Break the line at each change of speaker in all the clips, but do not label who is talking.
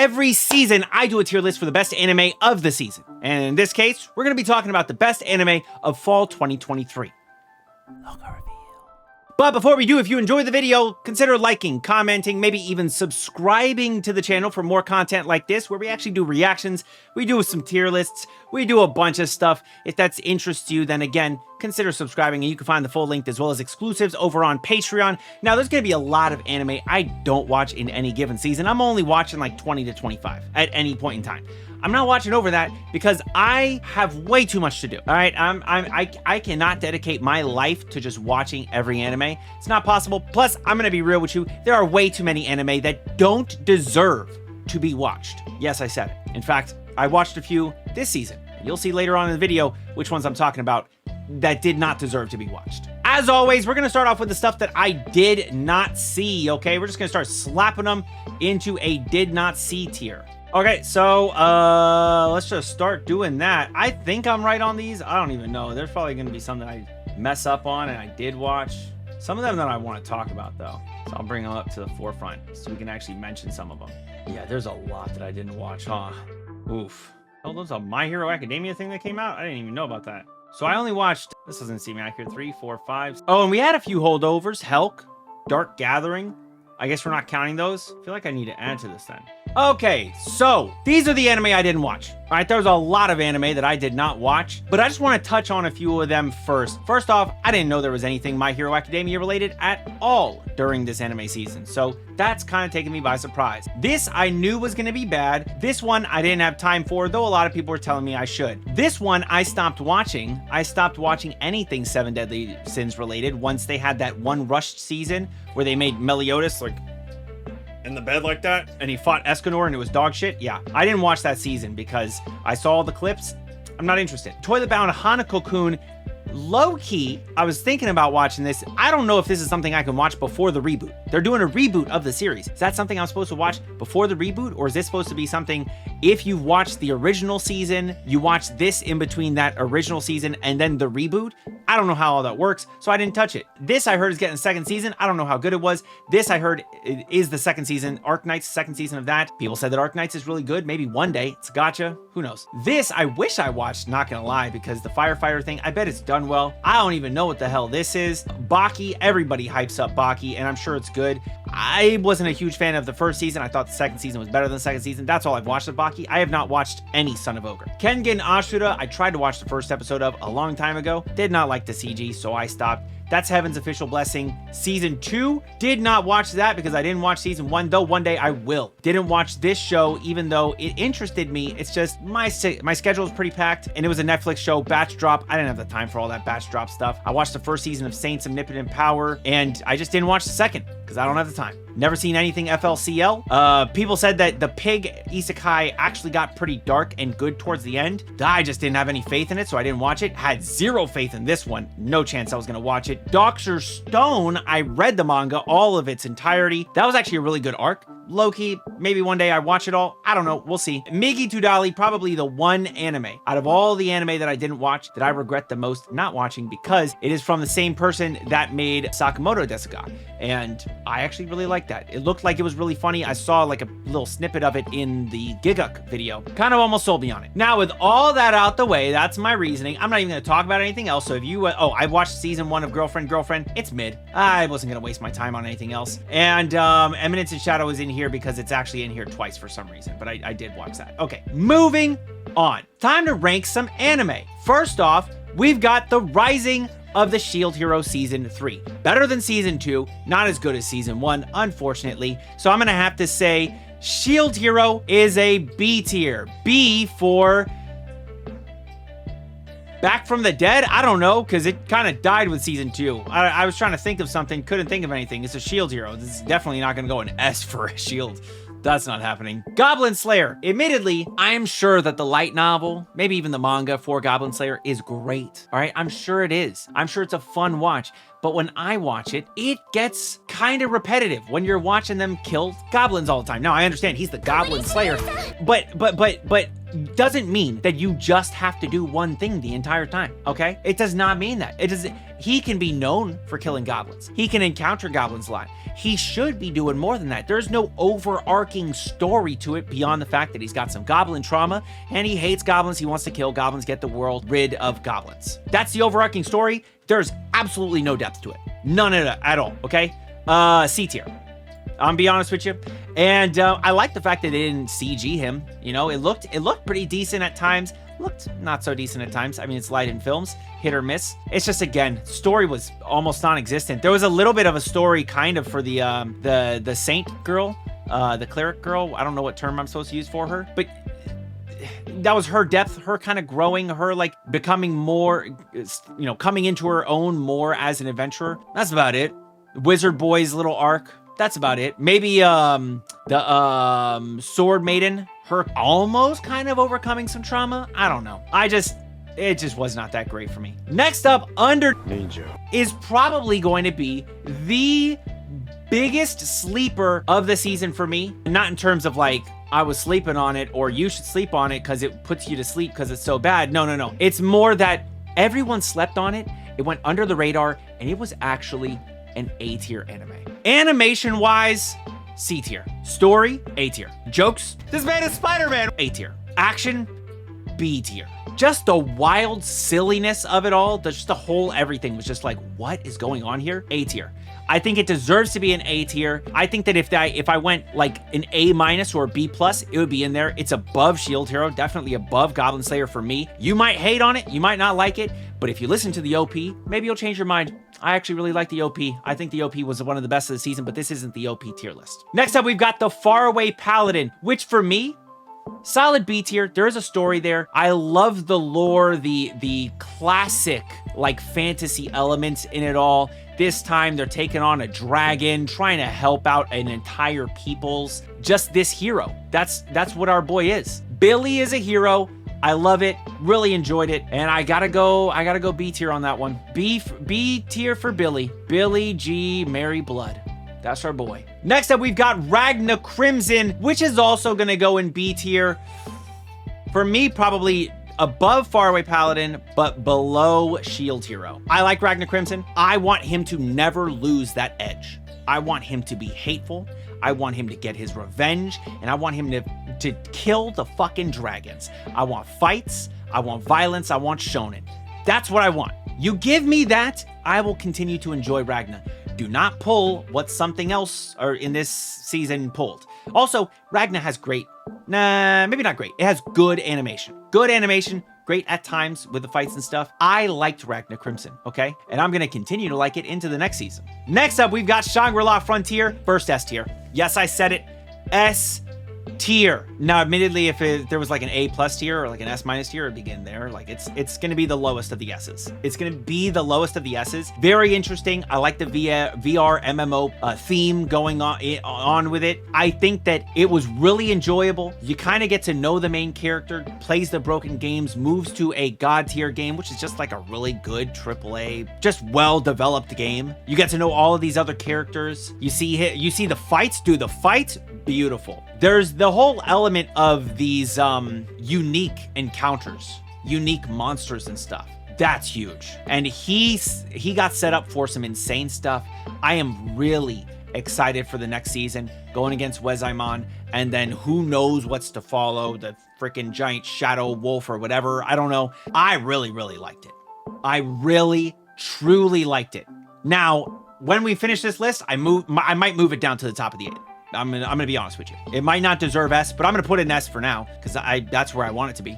Every season, I do a tier list for the best anime of the season. And in this case, we're going to be talking about the best anime of fall 2023. But before we do, if you enjoyed the video, consider liking, commenting, maybe even subscribing to the channel for more content like this, where we actually do reactions, we do some tier lists, we do a bunch of stuff. If that's interests you, then again, consider subscribing, and you can find the full link as well as exclusives over on Patreon. Now, there's going to be a lot of anime I don't watch in any given season. I'm only watching like 20 to 25 at any point in time. I'm not watching over that because I have way too much to do. All right, I cannot dedicate my life to just watching every anime. It's not possible. Plus, I'm gonna be real with you. There are way too many anime that don't deserve to be watched. Yes, I said it. In fact, I watched a few this season. You'll see later on in the video which ones I'm talking about that did not deserve to be watched. As always, we're gonna start off with the stuff that I did not see, okay? We're just gonna start slapping them into a did not see tier. Okay, so let's just start doing that. I think I'm right on these. I don't even know. There's probably gonna be something I mess up on and I did watch. Some of them that I want to talk about though. So I'll bring them up to the forefront so we can actually mention some of them. Yeah, there's a lot that I didn't watch, huh? Oof. Oh, there's a My Hero Academia thing that came out? I didn't even know about that. So I only watched, this doesn't seem accurate, 3, 4, 5. Oh, and we had a few holdovers. 𝘼𝘿𝙈, Dark Gathering. I guess we're not counting those. I feel like I need to add to this then. Okay, so these are the anime I didn't watch. All right, there's a lot of anime that I did not watch, but I just want to touch on a few of them first. First off, I didn't know there was anything My Hero Academia related at all during this anime season, so that's kind of taking me by surprise. This I knew was going to be bad. This one I didn't have time for, though a lot of people were telling me I should. This one I stopped watching. I stopped watching anything Seven Deadly Sins related once they had that one rushed season where they made Meliodas like in the bed like that, and he fought Escanor and it was dog shit. Yeah, I didn't watch that season because I saw all the clips. I'm not interested. 𝘼𝘿𝙈 Hanako-kun, low-key, I was thinking about watching this. I don't know if this is something I can watch before the reboot. They're doing a reboot of the series. Is that something I'm supposed to watch before the reboot, or is this supposed to be something if you watched the original season, you watch this in between that original season and then the reboot? I don't know how all that works, so I didn't touch it. This I heard is getting a second season. I don't know how good it was. This I heard is the second season. Arknight's second season of that. People said that Arknight's is really good. Maybe one day. It's a gotcha. Who knows? This I wish I watched, not gonna lie, because the firefighter thing, I bet it's done well. I don't even know what the hell this is. Baki, everybody hypes up Baki, and I'm sure it's good. I wasn't a huge fan of the first season. I thought the second season was better than the second season. That's all I've watched of Baki. I have not watched any Son of Ogre. Kengen Ashura, I tried to watch the first episode of a long time ago. Did not like the CG, so I stopped. That's Heaven's Official Blessing. Season 2, did not watch that because I didn't watch season 1, though one day I will. Didn't watch this show, even though it interested me. It's just my schedule is pretty packed, and it was a Netflix show, batch drop. I didn't have the time for all that batch drop stuff. I watched the first season of Saints Omnipotent Power, and I just didn't watch the second because I don't have the time. Never seen anything FLCL. People said that the pig isekai actually got pretty dark and good towards the end. I just didn't have any faith in it, so I didn't watch it. Had zero faith in this one. No chance I was gonna watch it. Dr. Stone, I read the manga, all of its entirety. That was actually a really good arc. Low-key, maybe one day I watch it all. I don't know, we'll see. Migi to 𝘼𝘈, probably the one anime out of all the anime that I didn't watch that I regret the most not watching, because it is from the same person that made Sakamoto Desuga, and I actually really liked that. It looked like it was really funny. I saw like a little snippet of it in the Giguk video. Kind of almost sold me on it. Now, with all that out the way, that's my reasoning. I'm not even gonna talk about anything else. So if you, I watched season 1 of Girlfriend, it's mid. I wasn't gonna waste my time on anything else. And Eminence in Shadow is in here because it's actually in here twice for some reason, but I did watch that. Okay, moving on. Time to rank some anime. First off, we've got The Rising of the Shield Hero Season 3. Better than Season 2, not as good as Season 1, unfortunately. So I'm gonna have to say Shield Hero is a B tier. B for Back from the Dead? I don't know, because it kind of died with Season 2. I was trying to think of something, couldn't think of anything. It's a Shield Hero. This is definitely not going to go an S for a Shield. That's not happening. Goblin Slayer. Admittedly, I'm sure that the light novel, maybe even the manga for Goblin Slayer is great. All right, I'm sure it is. I'm sure it's a fun watch. but when I watch it, it gets kind of repetitive when you're watching them kill goblins all the time. Now, I understand he's the goblin slayer, but doesn't mean that you just have to do one thing the entire time, okay? It does not mean that. It doesn't. He can be known for killing goblins. He can encounter goblins a lot. He should be doing more than that. There's no overarching story to it beyond the fact that he's got some goblin trauma and he hates goblins. He wants to kill goblins, get the world rid of goblins. That's the overarching story. There's absolutely no depth to it. None of it at all, okay? C tier. I'm be honest with you. And I like the fact that they didn't CG him. You know, it looked pretty decent at times. Looked not so decent at times. I mean, it's light in films, hit or miss. It's just, again, story was almost non-existent. There was a little bit of a story kind of for the saint girl, the cleric girl. I don't know what term I'm supposed to use for her, but that was her depth, her kind of growing, her like becoming more, you know, coming into her own more as an adventurer. That's about it. Wizard Boy's little arc. That's about it. Maybe the sword maiden, her almost kind of overcoming some trauma. I don't know. It just was not that great for me. Next up, Under Ninja is probably going to be the biggest sleeper of the season for me. Not in terms of like, I was sleeping on it or you should sleep on it because it puts you to sleep because it's so bad. No. It's more that everyone slept on it. It went under the radar and it was actually an A tier anime. Animation wise, C tier. Story, A tier. Jokes, this man is Spider-Man, A tier. Action, B tier. Just the wild silliness of it all, just the whole everything was just like, what is going on here? A tier. I think it deserves to be an A tier. I think that if I went like an A- or a B+, it would be in there. It's above Shield Hero, definitely above Goblin Slayer for me. You might hate on it, you might not like it, but if you listen to the OP, maybe you'll change your mind. I actually really like the OP. I think the OP was one of the best of the season, but this isn't the OP tier list. Next up, we've got the Faraway Paladin, which for me, solid B tier. There is a story there. I love the lore, the classic like fantasy elements in it all. This time they're taking on a dragon, trying to help out an entire people's. Just this hero. That's what our boy is. Billy is a hero. I love it, really enjoyed it, and I gotta go B tier on that one. B tier for Billy. Billy G. Mary Blood. That's our boy. Next up, we've got Ragna Crimson, which is also gonna go in B tier. For me, probably above Faraway Paladin, but below Shield Hero. I like Ragna Crimson. I want him to never lose that edge. I want him to be hateful. I want him to get his revenge, and I want him to kill the fucking dragons. I want fights, I want violence, I want shonen. That's what I want. You give me that, I will continue to enjoy Ragna. Do not pull what something else or in this season pulled. Also, Ragna has great, maybe not great. It has good animation. Good animation, great at times with the fights and stuff. I liked Ragna Crimson, okay? And I'm gonna continue to like it into the next season. Next up, we've got Shangri-La Frontier, first S tier. Yes, I said it, S tier. Now, admittedly, if there was like an A+ tier or like an S- tier, it'd begin there. Like it's gonna be the lowest of the S's. It's gonna be the lowest of the S's. Very interesting. I like the VR MMO theme going on with it. I think that it was really enjoyable. You kind of get to know the main character, plays the broken games, moves to a God tier game, which is just like a really good AAA, just well-developed game. You get to know all of these other characters. You see the fights, dude, the fights, beautiful. There's the whole element of these unique encounters, unique monsters and stuff. That's huge. And he got set up for some insane stuff. I am really excited for the next season, going against 𝘼𝘈, and then who knows what's to follow, the freaking giant shadow wolf or whatever. I don't know. I really, really liked it. I really, truly liked it. Now, when we finish this list, I might move it down to the top of the 8. I'm gonna be honest with you. It might not deserve S, but I'm gonna put it in S for now because that's where I want it to be.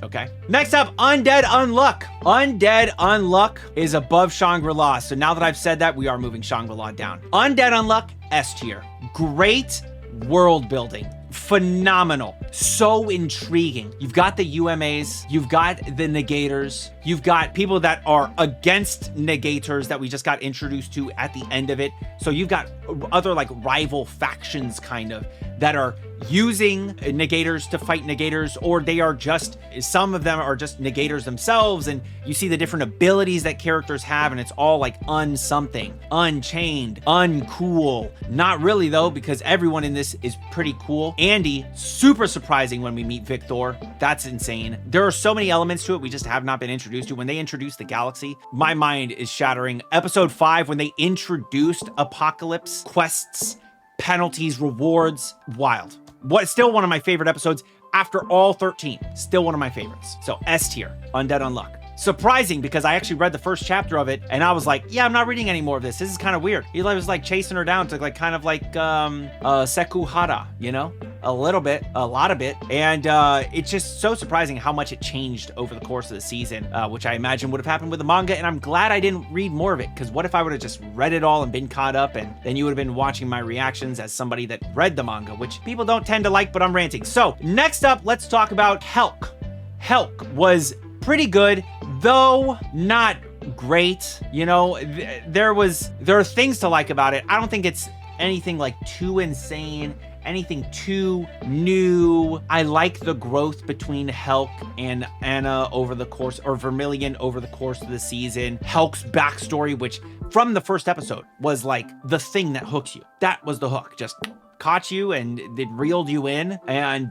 Okay. Next up, Undead Unluck. Undead Unluck is above Shangri-La. So now that I've said that, we are moving Shangri-La down. Undead Unluck, S tier. Great world building. Phenomenal. So intriguing. You've got the UMAs, you've got the negators, you've got people that are against negators that we just got introduced to at the end of it. So you've got other like rival factions kind of that are using negators to fight negators, or they are just, some of them are just negators themselves, and you see the different abilities that characters have, and it's all like something, unchained, uncool. Not really though, because everyone in this is pretty cool. Andy, super surprising when we meet Victor. That's insane. There are so many elements to it we just have not been introduced to. When they introduced the galaxy, my mind is shattering. Episode 5, when they introduced Apocalypse, quests, penalties, rewards, wild. Still one of my favorite episodes after all 13. Still one of my favorites. So S tier, Undead Unluck. Surprising, because I actually read the first chapter of it and I was like, yeah, I'm not reading any more of this. This is kind of weird. He was like chasing her down to like kind of like Sekuhara, you know? A little bit, a lot of it. And it's just so surprising how much it changed over the course of the season, which I imagine would have happened with the manga. And I'm glad I didn't read more of it, because what if I would have just read it all and been caught up, and then you would have been watching my reactions as somebody that read the manga, which people don't tend to like, but I'm ranting. So next up, let's talk about 𝘼𝘿𝙈. 𝘼𝘿𝑗 was pretty good, though not great. You know, there are things to like about it. I don't think it's anything like too insane, anything too new. I like the growth between 𝘼𝘿𝑗 and Anna over the course, or Vermilion over the course of the season. 𝘼𝘿𝑗's backstory, which from the first episode was like the thing that hooks you. That was the hook. Just caught you and it reeled you in, and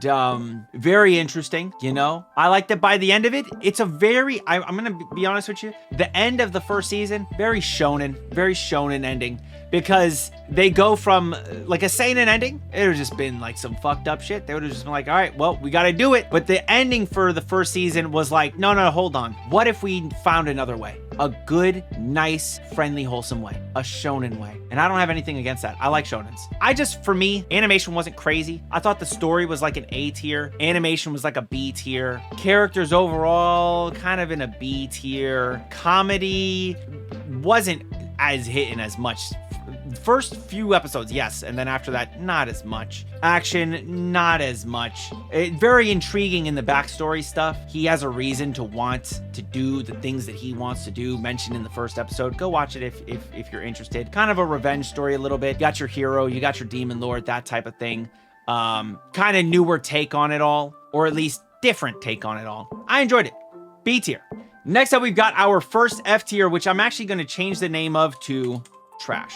very interesting. You know, I like that by the end of it, it's a very, I'm gonna be honest with you, the end of the first season, very shonen ending, because they go from like a seinen ending, it would have just been like some fucked up shit. They would have just been like, all right, well, we got to do it. But the ending for the first season was like, no, hold on. What if we found another way? A good, nice, friendly, wholesome way, a shonen way. And I don't have anything against that. I like shonens. For me, animation wasn't crazy. I thought the story was like an A tier. Animation was like a B tier. Characters overall, kind of in a B tier. Comedy wasn't as hitting as much. First few episodes, yes, and then after that, not as much. Action, not as much. Very intriguing in the backstory stuff. He has a reason to want to do the things that he wants to do, mentioned in the first episode. Go watch it if you're interested. Kind of a revenge story a little bit. You got your hero, you got your demon lord, that type of thing. Kind of newer take on it all, or at least different take on it all. I enjoyed it. B tier. Next up, we've got our first F tier, which I'm actually going to change the name of to trash.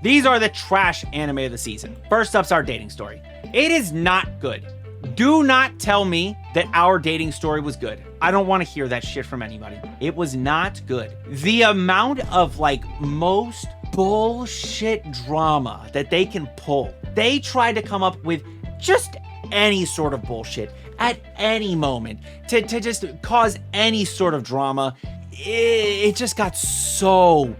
These are the trash anime of the season. First up's our dating story. It is not good. Do not tell me that our dating story was good. I don't want to hear that shit from anybody. It was not good. The amount of like most bullshit drama that they can pull. They tried to come up with just any sort of bullshit at any moment to just cause any sort of drama. It just got so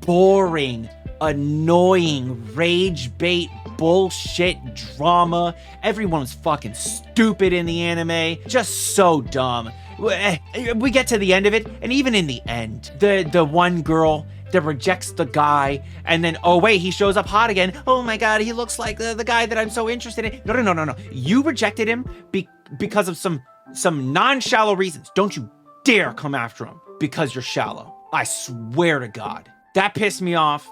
boring, annoying, rage bait bullshit drama. Everyone was fucking stupid in the anime, just so dumb. We get to the end of it, and even in the end, the one girl that rejects the guy, and then, oh wait, he shows up hot again. Oh my god, he looks like the guy that I'm so interested in. No. You rejected him because of some non-shallow reasons. Don't you dare come after him because you're shallow. I swear to God. That pissed me off.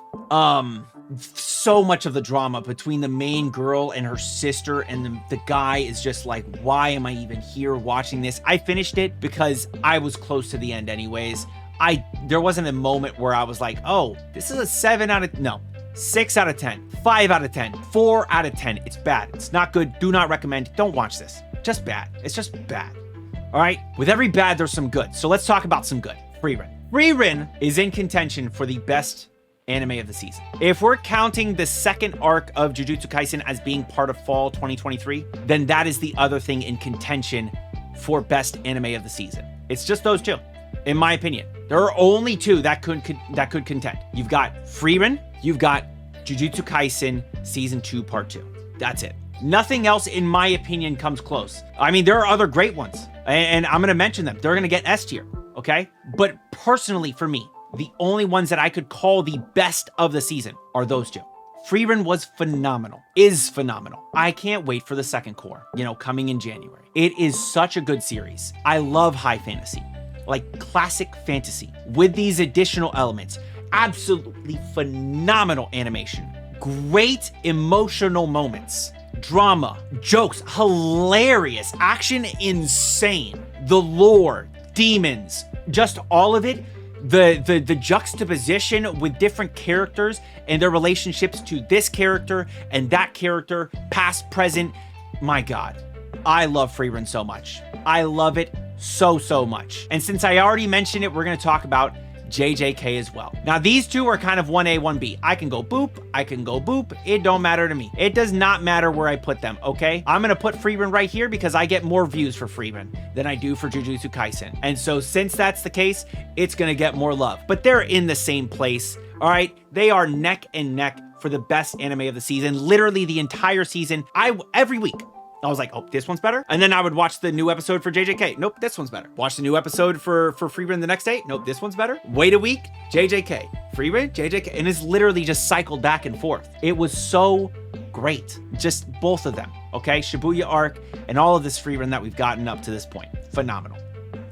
So much of the drama between the main girl and her sister and the guy is just like, why am I even here watching this? I finished it because I was close to the end anyways. There wasn't a moment where I was like, oh, this is a 6 out of 10, 5 out of 10, 4 out of 10. It's bad. It's not good. Do not recommend. Don't watch this. Just bad. It's just bad. All right. With every bad, there's some good. So let's talk about some good. Frieren. Frieren is in contention for the best anime of the season. If we're counting the second arc of Jujutsu Kaisen as being part of fall 2023, then that is the other thing in contention for best anime of the season. It's just those two, in my opinion. There are only two that could contend. You've got Frieren, you've got Jujutsu Kaisen Season 2 Part 2. That's it. Nothing else, in my opinion, comes close. I mean, there are other great ones, and I'm going to mention them. They're going to get S tier, okay? But personally, for me, the only ones that I could call the best of the season are those two. Frieren was phenomenal, is phenomenal. I can't wait for the second core, coming in January. It is such a good series. I love high fantasy, like classic fantasy with these additional elements. Absolutely phenomenal animation. Great emotional moments. drama, jokes, hilarious, action, insane, the lore, demons, just all of it. The juxtaposition with different characters and their relationships to this character and that character, past, present. My God, I love frieren so much. I love it so much. And since I already mentioned it, we're going to talk about JJK as well. Now, these two are kind of 1A, 1B. I can go boop, I can go boop. It don't matter to me. It does not matter where I put them, okay? I'm gonna put frieren right here because I get more views for frieren than I do for Jujutsu Kaisen. And so since that's the case, it's gonna get more love. But they're in the same place, all right? They are neck and neck for the best anime of the season. Literally the entire season. Every week, I was like, oh, this one's better. And then I would watch the new episode for JJK. Nope, this one's better. Watch the new episode for frieren the next day. Nope, this one's better. Wait a week, JJK. frieren, JJK. And it's literally just cycled back and forth. It was so great. Just both of them, okay? Shibuya arc and all of this frieren that we've gotten up to this point. Phenomenal.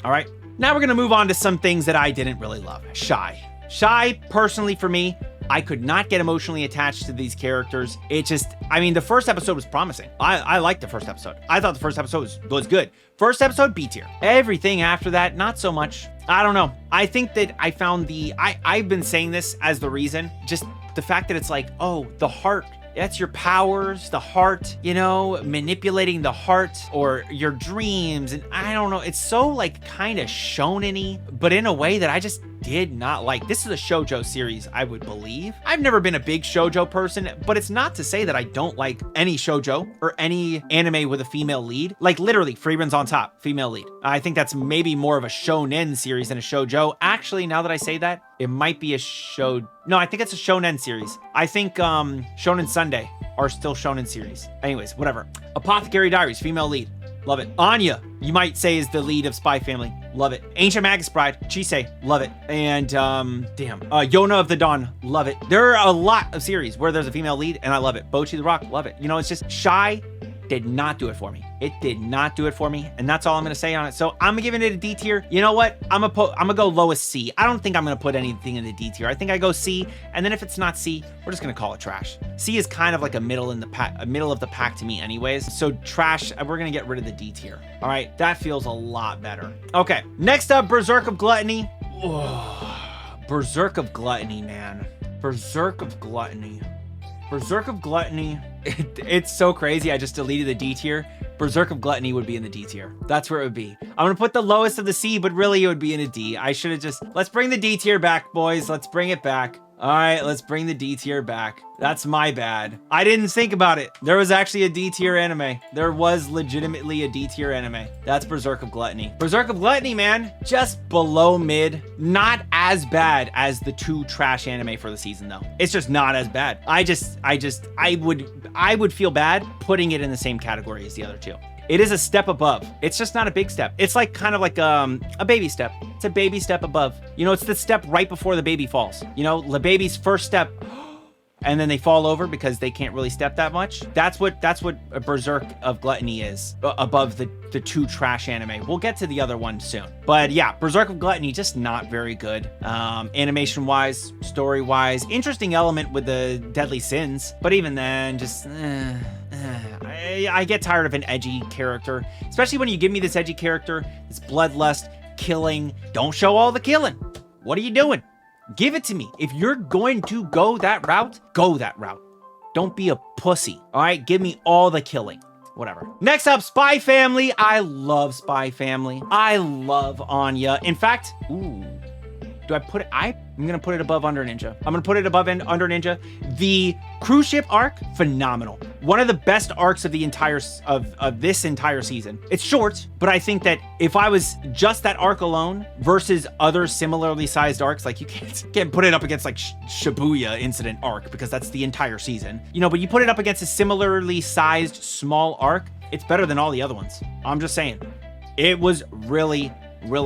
All right, now we're gonna move on to some things that I didn't really love. Shy, personally for me, I could not get emotionally attached to these characters. It just, I mean, the first episode was promising. I liked the first episode. I thought the first episode was good. First episode, B tier. Everything after that, not so much. I don't know. I think that I found I've been saying this as the reason, just the fact that it's like, oh, the heart, that's your powers, the heart, you know, manipulating the heart or your dreams. And I don't know, it's so like kind of shonen-y, but in a way that I just did not like. This is a shoujo series, I would believe. I've never been a big shoujo person, but it's not to say that I don't like any shoujo or any anime with a female lead. Like literally, frieren's on top, female lead. I think that's maybe more of a shonen series than a shoujo. Actually, now that I say that, it might be a no, I think it's a shonen series. I think Shonen Sunday are still shonen series. Anyways, whatever. Apothecary Diaries, female lead. Love it. Anya, you might say, is the lead of Spy Family. Love it. Ancient Magus Bride, Chisei, love it. And Yona of the Dawn, love it. There are a lot of series where there's a female lead, and I love it. Bocchi the Rock, love it. You know, it's just Shy did not do it for me. It did not do it for me, and that's all I'm gonna say on it. So I'm giving it a D tier. You know what? I'm gonna go lowest C. I don't think I'm gonna put anything in the D tier. I think I go C, and then if it's not C, we're just gonna call it trash. C is kind of like a middle of the pack to me, anyways. So trash. We're gonna get rid of the D tier. All right, that feels a lot better. Okay, next up, Berserk of Gluttony. Oh, Berserk of Gluttony, man. Berserk of Gluttony. Berserk of Gluttony, it's so crazy. I just deleted the D tier. Berserk of Gluttony would be in the D tier. That's where it would be. I'm gonna put the lowest of the C, but really it would be in a D. I should have just, let's bring the D tier back, boys. Let's bring it back. All right, let's bring the D tier back. That's my bad. I didn't think about it. There was actually a D tier anime. There was legitimately a D tier anime. That's Berserk of Gluttony. Berserk of Gluttony, man, just below mid. Not as bad as the two trash anime for the season, though. It's just not as bad. I would feel bad putting it in the same category as the other two. It is a step above. It's just not a big step. It's like kind of like a baby step. It's a baby step above. You know, it's the step right before the baby falls. You know, the baby's first step, and then they fall over because they can't really step that much. That's what a Berserk of Gluttony is, above the two trash anime. We'll get to the other one soon. But yeah, Berserk of Gluttony, just not very good. Animation-wise, story-wise, interesting element with the deadly sins. But even then, just... I get tired of an edgy character, especially when you give me this edgy character, this bloodlust, killing. Don't show all the killing. What are you doing? Give it to me. If you're going to go that route, go that route. Don't be a pussy, all right? Give me all the killing. Whatever. Next up, Spy Family. I love Spy Family. I love Anya. In fact, ooh, do I put it? I'm gonna put it above Under Ninja. I'm gonna put it above Under Ninja. The cruise ship arc, phenomenal. One of the best arcs of the entire of this entire season. It's short, but I think that if I was just that arc alone versus other similarly sized arcs, like you can't put it up against like Shibuya incident arc because that's the entire season, you know. But you put it up against a similarly sized small arc, it's better than all the other ones. I'm just saying, it was really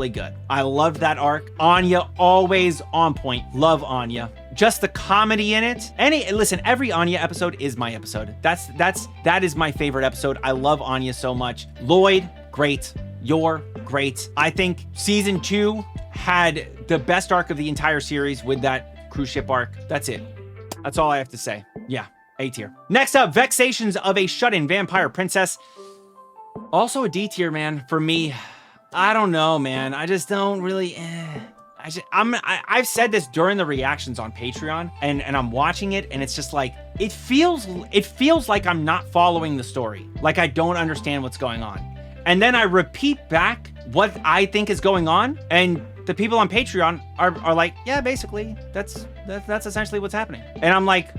good. I loved that arc. Anya, always on point. Love Anya. Just the comedy in it. Listen, every Anya episode is my episode. That is my favorite episode. I love Anya so much. Lloyd, great. You're great. I think season 2 had the best arc of the entire series with that cruise ship arc. That's it. That's all I have to say. Yeah. A tier. Next up, Vexations of a Shut-In Vampire Princess. Also a D tier, man. For me, I don't know, man. I just don't really... I've said this during the reactions on Patreon, and I'm watching it, and it's just like, it feels like I'm not following the story. Like I don't understand what's going on. And then I repeat back what I think is going on, and the people on Patreon are like, yeah, basically, that's essentially what's happening. And I'm like,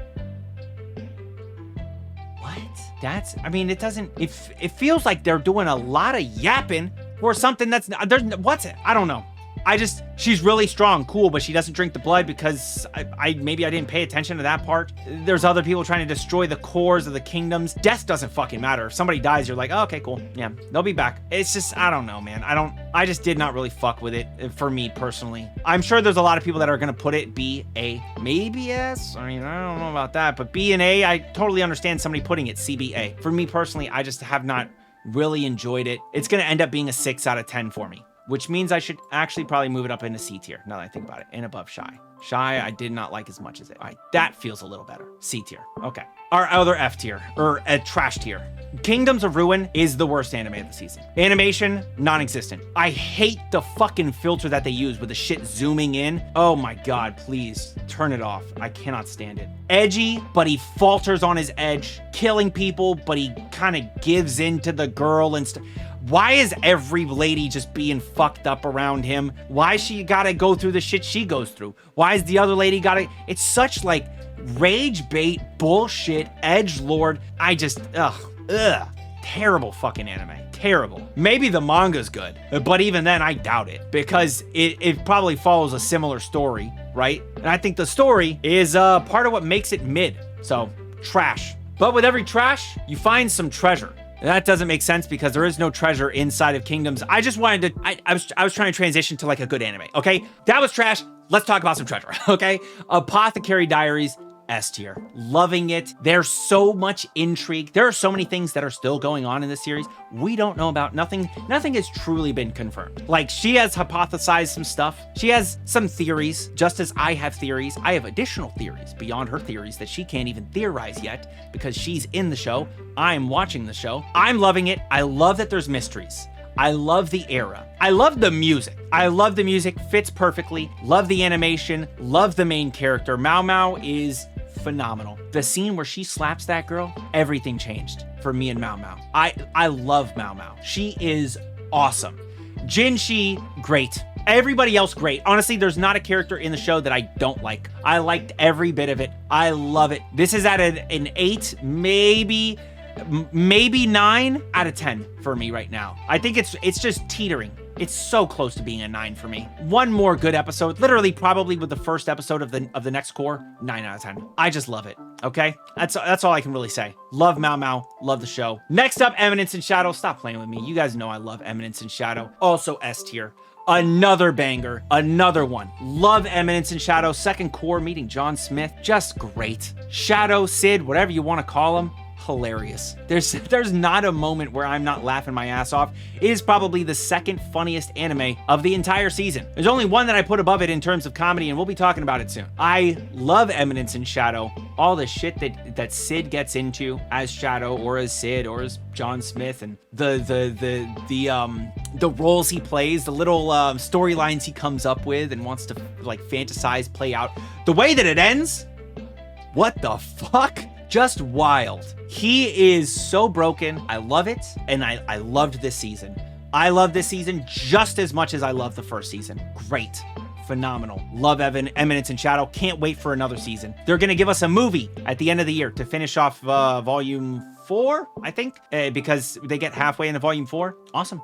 what? I mean, it doesn't, it feels like they're doing a lot of yapping for something that's, I don't know. She's really strong, cool, but she doesn't drink the blood because maybe I didn't pay attention to that part. There's other people trying to destroy the cores of the kingdoms. Death doesn't fucking matter. If somebody dies, you're like, oh, okay, cool. Yeah, they'll be back. It's just, I don't know, man. I just did not really fuck with it for me personally. I'm sure there's a lot of people that are gonna put it B, A, maybe S. I mean, I don't know about that, but B and A, I totally understand somebody putting it C, B, A. For me personally, I just have not really enjoyed it. It's gonna end up being a 6 out of 10 for me, which means I should actually probably move it up into C tier, now that I think about it, and above Shy. Shy, I did not like as much as it. All right, that feels a little better. C tier, okay. Our other F tier, or a trash tier. Kingdoms of Ruin is the worst anime of the season. Animation, non-existent. I hate the fucking filter that they use with the shit zooming in. Oh my God, please, turn it off. I cannot stand it. Edgy, but he falters on his edge. Killing people, but he kind of gives in to the girl and stuff. Why is every lady just being fucked up around him? Why she gotta go through the shit she goes through? Why is the other lady gotta... It's such like rage bait, bullshit, edgelord. I just, ugh. Terrible fucking anime. Terrible. Maybe the manga's good, but even then I doubt it because it probably follows a similar story, right? And I think the story is part of what makes it mid. So, trash. But with every trash, you find some treasure. That doesn't make sense because there is no treasure inside of Kingdoms. I just wanted to, I was trying to transition to like a good anime, okay? That was trash. Let's talk about some treasure, okay? Apothecary Diaries, S tier. Loving it. There's so much intrigue. There are so many things that are still going on in this series we don't know about. Nothing has truly been confirmed. Like, she has hypothesized some stuff. She has some theories, just as I have theories. I have additional theories beyond her theories that she can't even theorize yet because she's in the show. I'm watching the show. I'm loving it. I love that there's mysteries. I love the era. I love the music. I love the music, fits perfectly. Love the animation, love the main character. Mao Mao is phenomenal. The scene where she slaps that girl, everything changed for me and Mao Mao. I love Mao Mao. She is awesome. Jinshi, great. Everybody else, great. Honestly, there's not a character in the show that I don't like. I liked every bit of it. I love it. This is at an 8, maybe 9 out of 10 for me right now. I think it's just teetering. It's so close to being a 9 for me. One more good episode, literally probably with the first episode of the next core, 9 out of 10. I just love it, okay? That's all I can really say. Love Mao Mao, love the show. Next up, Eminence in Shadow. Stop playing with me. You guys know I love Eminence in Shadow. Also S tier. Another banger, another one. Love Eminence in Shadow. Second core meeting John Smith, just great. Shadow, Sid, whatever you want to call him. Hilarious. There's not a moment where I'm not laughing my ass off. It is probably the second funniest anime of the entire season. There's only one that I put above it in terms of comedy, and we'll be talking about it soon. I love Eminence in Shadow. All the shit that Sid gets into as Shadow or as Sid or as John Smith, and the roles he plays, the little storylines he comes up with and wants to like fantasize, play out. The way that it ends, what the fuck? Just wild. He is so broken. I love it, and I loved this season. I love this season just as much as I love the first season. Great. Phenomenal. Love Eminence in Shadow. Can't wait for another season. They're gonna give us a movie at the end of the year to finish off volume 4, I think, because they get halfway into volume 4. Awesome.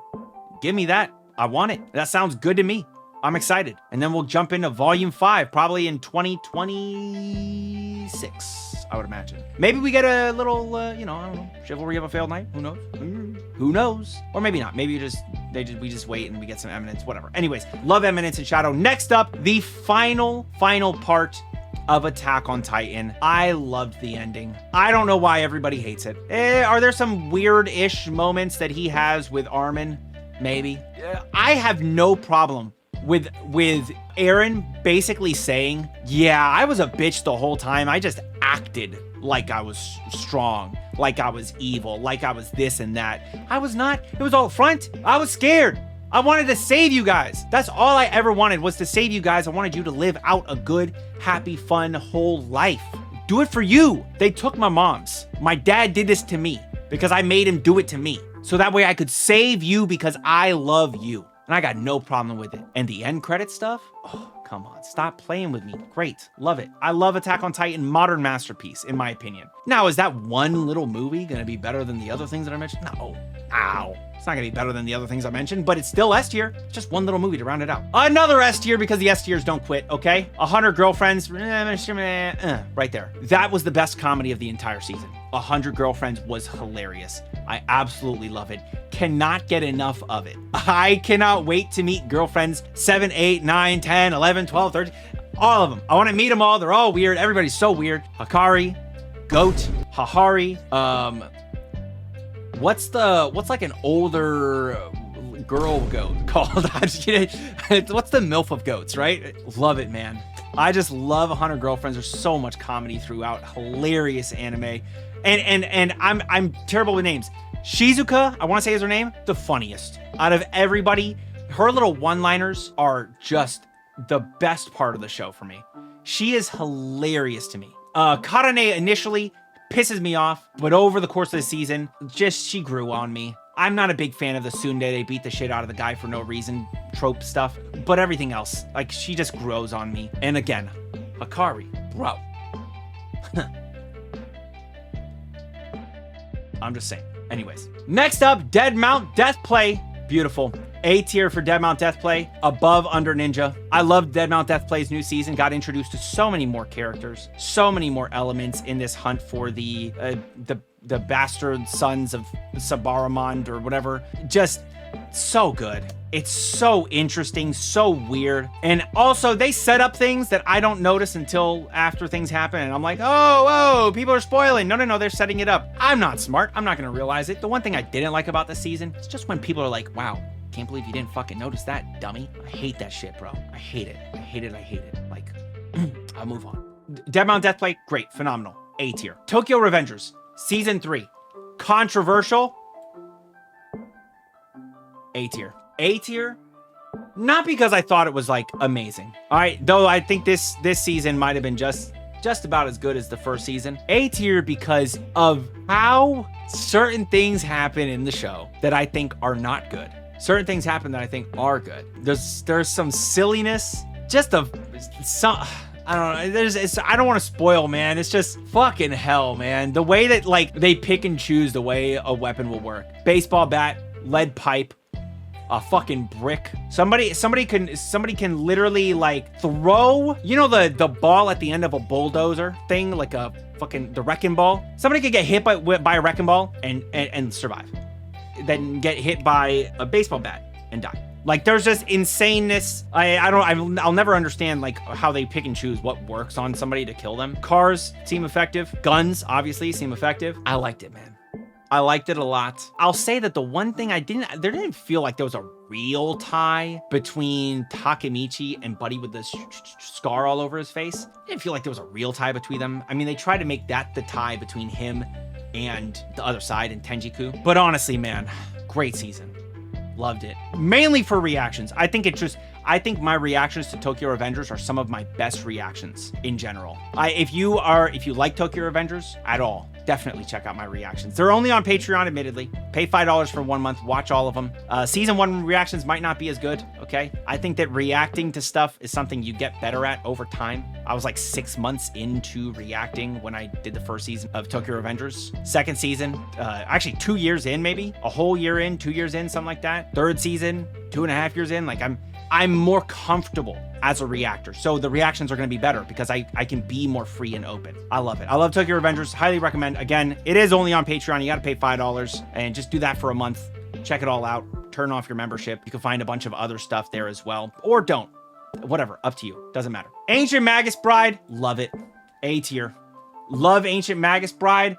Give me that. I want it. That sounds good to me. I'm excited. And then we'll jump into volume 5, probably in 2026, I would imagine. Maybe we get a little, I don't know, Chivalry of a Failed Knight. Who knows? Who knows? Or maybe not. Maybe we just wait and we get some Eminence, whatever. Anyways, love Eminence in Shadow. Next up, the final part of Attack on Titan. I loved the ending. I don't know why everybody hates it. Are there some weird-ish moments that he has with Armin? Maybe. I have no problem with Eren basically saying, yeah, I was a bitch the whole time. I just acted like I was strong, like I was evil, like I was this and that. I was not. It was all front. I was scared. I wanted to save you guys. That's all I ever wanted, was to save you guys. I wanted you to live out a good, happy, fun, whole life. Do it for you. They took my mom's. My dad did this to me because I made him do it to me. So that way I could save you because I love you. And I got no problem with it. And the end credit stuff? Oh, come on. Stop playing with me. Great. Love it. I love Attack on Titan. Modern masterpiece, in my opinion. Now, is that one little movie going to be better than the other things that I mentioned? No. Ow. It's not gonna be better than the other things I mentioned, but it's still S tier. It's just one little movie to round it out. Another S tier, because the S tiers don't quit, okay? 100 Girlfriends, right there. That was the best comedy of the entire season. 100 Girlfriends was hilarious. I absolutely love it. Cannot get enough of it. I cannot wait to meet girlfriends 7, 8, 9, 10, 11, 12, 13, all of them. I wanna meet them all. They're all weird. Everybody's so weird. Hikari, Goat, Hahari, what's like an older girl goat called? What's the MILF of goats, right? Love it, man. I just love 100 Girlfriends. There's so much comedy throughout. Hilarious anime. And I'm terrible with names. Shizuka, I want to say is her name, the funniest. Out of everybody, her little one-liners are just the best part of the show for me. She is hilarious to me. Karane initially pisses me off, but over the course of the season, she grew on me. I'm not a big fan of the tsundere, they beat the shit out of the guy for no reason trope stuff, but everything else, like, she just grows on me. And again, Hikari, bro. I'm just saying. Anyways, next up, Dead Mount Death Play. Beautiful. A tier for Dead Mount Death Play, above Under Ninja. I love Dead Mount Death Play's new season. Got introduced to so many more characters, so many more elements in this hunt for the bastard sons of Sabaramond or whatever. Just so good. It's so interesting, so weird. And also, they set up things that I don't notice until after things happen. And I'm like, oh, people are spoiling. No, they're setting it up. I'm not smart. I'm not going to realize it. The one thing I didn't like about this season is just when people are like, wow, can't believe you didn't fucking notice that, dummy. I hate that shit, bro. I hate it. I hate it. Like, I'll move on. Dead Mount Death Play, great, phenomenal. A tier. Tokyo Revengers, season 3. Controversial. A tier. A tier, not because I thought it was like amazing. All right, though I think this season might have been just about as good as the first season. A tier because of how certain things happen in the show that I think are not good. Certain things happen that I think are good. There's some silliness, just some. I don't know. I don't want to spoil, man. It's just fucking hell, man. The way that like they pick and choose the way a weapon will work. Baseball bat, lead pipe, a fucking brick. Somebody can literally like throw, you know, the ball at the end of a bulldozer thing, like a fucking the wrecking ball. Somebody could get hit by a wrecking ball and survive. Then get hit by a baseball bat and die. Like, there's just insaneness. I'll never understand like how they pick and choose what works on somebody to kill them. Cars seem effective. Guns obviously seem effective. I liked it, man. I liked it a lot. I'll say that the one thing there didn't feel like there was a real tie between Takemichi and Buddy with the scar all over his face. I didn't feel like there was a real tie between them. I mean, they tried to make that the tie between him and the other side and Tenjiku. But honestly, man, great season. Loved it. Mainly for reactions. I think my reactions to Tokyo Revengers are some of my best reactions in general. If you like Tokyo Revengers at all, definitely check out my reactions. They're only on Patreon, admittedly. Pay $5 for 1 month, watch all of them. Season 1 reactions might not be as good, okay? I think that reacting to stuff is something you get better at over time. I was like 6 months into reacting when I did the first season of Tokyo Revengers. Second season, actually 2 years in, maybe. A whole year in, 2 years in, something like that. Third season, 2.5 years in, like I'm more comfortable as a reactor. So the reactions are going to be better because I can be more free and open. I love it. I love Tokyo Revengers. Highly recommend. Again, it is only on Patreon. You got to pay $5 and just do that for a month. Check it all out. Turn off your membership. You can find a bunch of other stuff there as well. Or don't. Whatever. Up to you. Doesn't matter. Ancient Magus Bride. Love it. A tier. Love Ancient Magus Bride.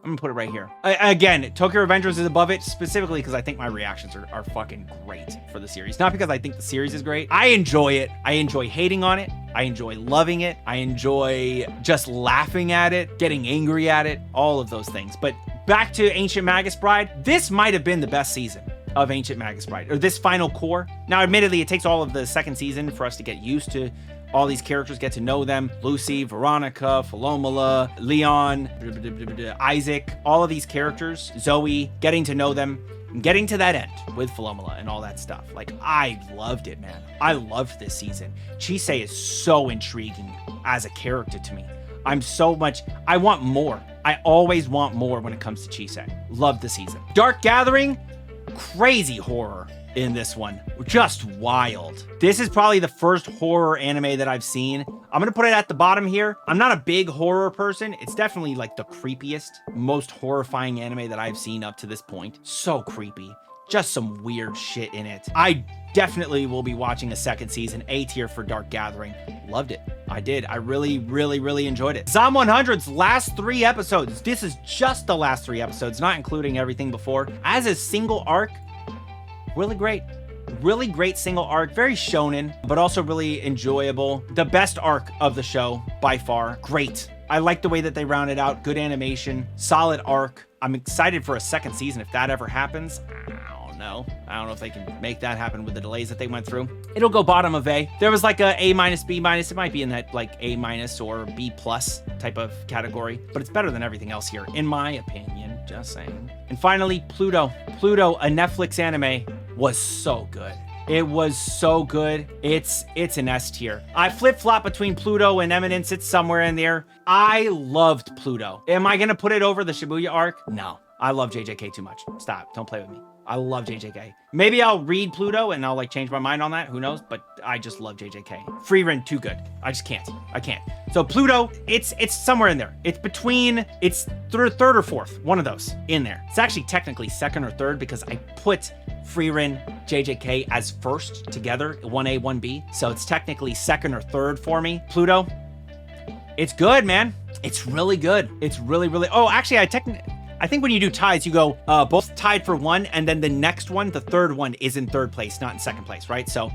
I'm gonna put it right here. Again, Tokyo Revengers is above it, specifically because I think my reactions are fucking great for the series. Not because I think the series is great. I enjoy it. I enjoy hating on it. I enjoy loving it. I enjoy just laughing at it, getting angry at it, all of those things. But back to Ancient Magus Bride, this might have been the best season of Ancient Magus Bride, or this final core. Now, admittedly, it takes all of the second season for us to get used to all these characters, get to know them. Lucy, Veronica, 𝘼𝘿𝙈, Leon, Isaac, all of these characters, Zoe, getting to know them, and getting to that end with 𝘼𝘿𝙈 and all that stuff. Like, I loved it, man. I loved this season. 𝘼𝘍 is so intriguing as a character to me. I want more. I always want more when it comes to 𝘼𝘍. Love the season. Dark Gathering, crazy horror in this one. Just wild. This is probably the first horror anime that I've seen. I'm gonna put it at the bottom here. I'm not a big horror person. It's definitely like the creepiest, most horrifying anime that I've seen up to this point. So creepy. Just some weird shit in it. I definitely will be watching a second season. A tier for Dark Gathering. Loved it. I did. I really, really, really enjoyed it. 𝘼𝘉100's last 3 episodes. This is just the last 3 episodes, not including everything before. As a single arc, really great. Really great single arc. Very shonen, but also really enjoyable. The best arc of the show, by far. Great. I like the way that they rounded out. Good animation. Solid arc. I'm excited for a second season if that ever happens. I don't know if they can make that happen with the delays that they went through. It'll go bottom of A. There was like a A-, B-. It might be in that like A- or B+ type of category, but it's better than everything else here, in my opinion. Just saying. And finally, Pluto. Pluto, a Netflix anime, was so good. It was so good. It's an S tier. I flip-flop between Pluto and Eminence. It's somewhere in there. I loved Pluto. Am I gonna put it over the Shibuya arc? No. I love JJK too much. Stop. Don't play with me. I love JJK. Maybe I'll read Pluto and I'll like change my mind on that. Who knows? But I just love JJK. Frieren, too good. I just can't. I can't. So Pluto, it's somewhere in there. It's between, it's third or fourth. One of those in there. It's actually technically second or third because I put Frieren, JJK as first together, 1A, 1B. So it's technically second or third for me. Pluto, it's good, man. It's really good. It's really, really, oh, actually, I think when you do ties, you go both tied for 1, and then the next one, the third one, is in third place, not in second place, right? So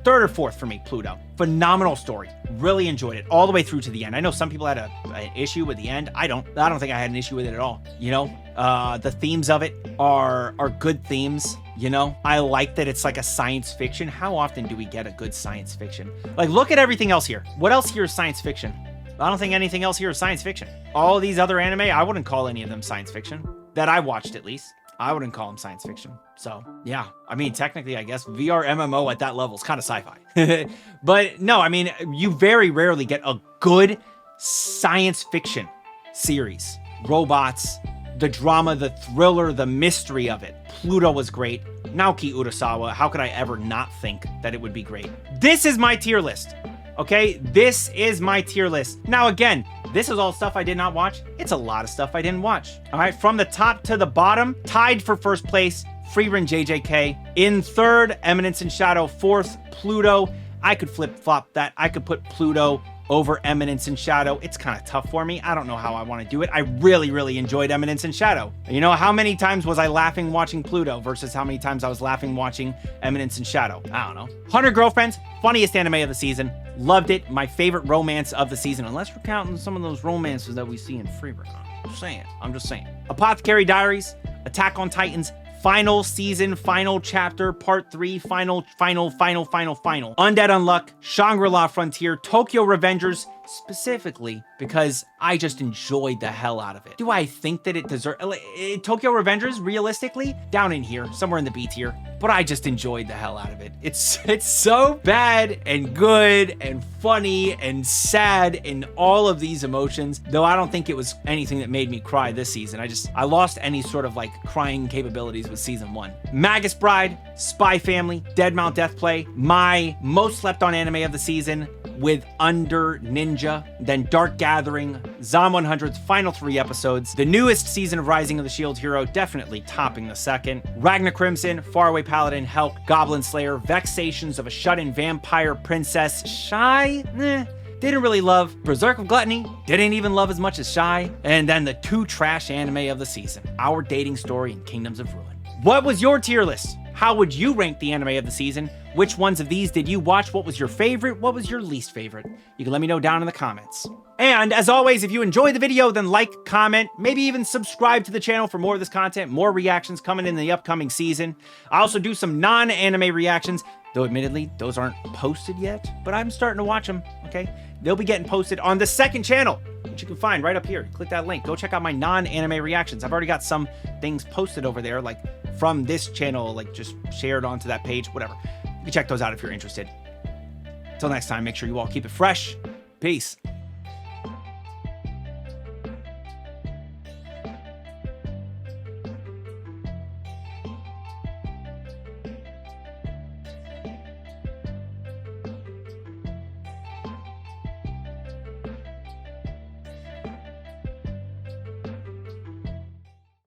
third or fourth for me, Pluto. Phenomenal story. Really enjoyed it all the way through to the end. I know some people had an issue with the end. I don't think I had an issue with it at all. You know, the themes of it are good themes. You know, I like that it's like a science fiction. How often do we get a good science fiction? Like, look at everything else here. What else here is science fiction? I don't think anything else here is science fiction. All these other anime, I wouldn't call any of them science fiction. That I watched, at least. I wouldn't call them science fiction. So, yeah. I mean, technically, I guess VR MMO at that level is kind of sci-fi. But no, I mean, you very rarely get a good science fiction series. Robots, the drama, the thriller, the mystery of it. Pluto was great. Naoki Urasawa, how could I ever not think that it would be great? This is my tier list. Okay, this is my tier list. Now again, this is all stuff I did not watch. It's a lot of stuff I didn't watch. All right, from the top to the bottom, tied for first place, Frieren, JJK. In third, Eminence in Shadow. Fourth, Pluto. I could flip-flop that. I could put Pluto over Eminence in Shadow. It's kind of tough for me. I don't know how I want to do it. I really, really enjoyed Eminence in Shadow. You know, how many times was I laughing watching Pluto versus how many times I was laughing watching Eminence in Shadow? I don't know. 100 Girlfriends, funniest anime of the season. Loved it. My favorite romance of the season, unless we're counting some of those romances that we see in Frieren. I'm just saying. Apothecary Diaries, Attack on Titans, final season, final chapter, part 3, final. Undead Unluck, Shangri-La Frontier, Tokyo Revengers, specifically because I just enjoyed the hell out of it. Do I think that it deserves... Tokyo Revengers, realistically, down in here, somewhere in the B tier, but I just enjoyed the hell out of it. It's so bad and good and funny and sad and all of these emotions, though I don't think it was anything that made me cry this season. I lost any sort of like crying capabilities with season 1. Magus Bride, Spy Family, Dead Mount Death Play, my most slept on anime of the season, with Under Ninja, then Dark Gathering, 𝘼𝘉100's final 3 episodes, the newest season of Rising of the Shield Hero, definitely topping the second, Ragnar Crimson, Faraway Paladin, Helk, Goblin Slayer, Vexations of a Shut-In Vampire Princess, Shy, didn't really love. Berserk of Gluttony, didn't even love as much as Shy. And then the 2 trash anime of the season, Our Dating Story and Kingdoms of Ruin. What was your tier list? How would you rank the anime of the season? Which ones of these did you watch? What was your favorite? What was your least favorite? You can let me know down in the comments. And as always, if you enjoyed the video, then like, comment, maybe even subscribe to the channel for more of this content, more reactions coming in the upcoming season. I also do some non-anime reactions, though admittedly, those aren't posted yet, but I'm starting to watch them, okay? They'll be getting posted on the second channel, which you can find right up here. Click that link. Go check out my non-anime reactions. I've already got some things posted over there, like from this channel, like just shared onto that page, whatever. You can check those out if you're interested. Until next time, make sure you all keep it fresh. Peace.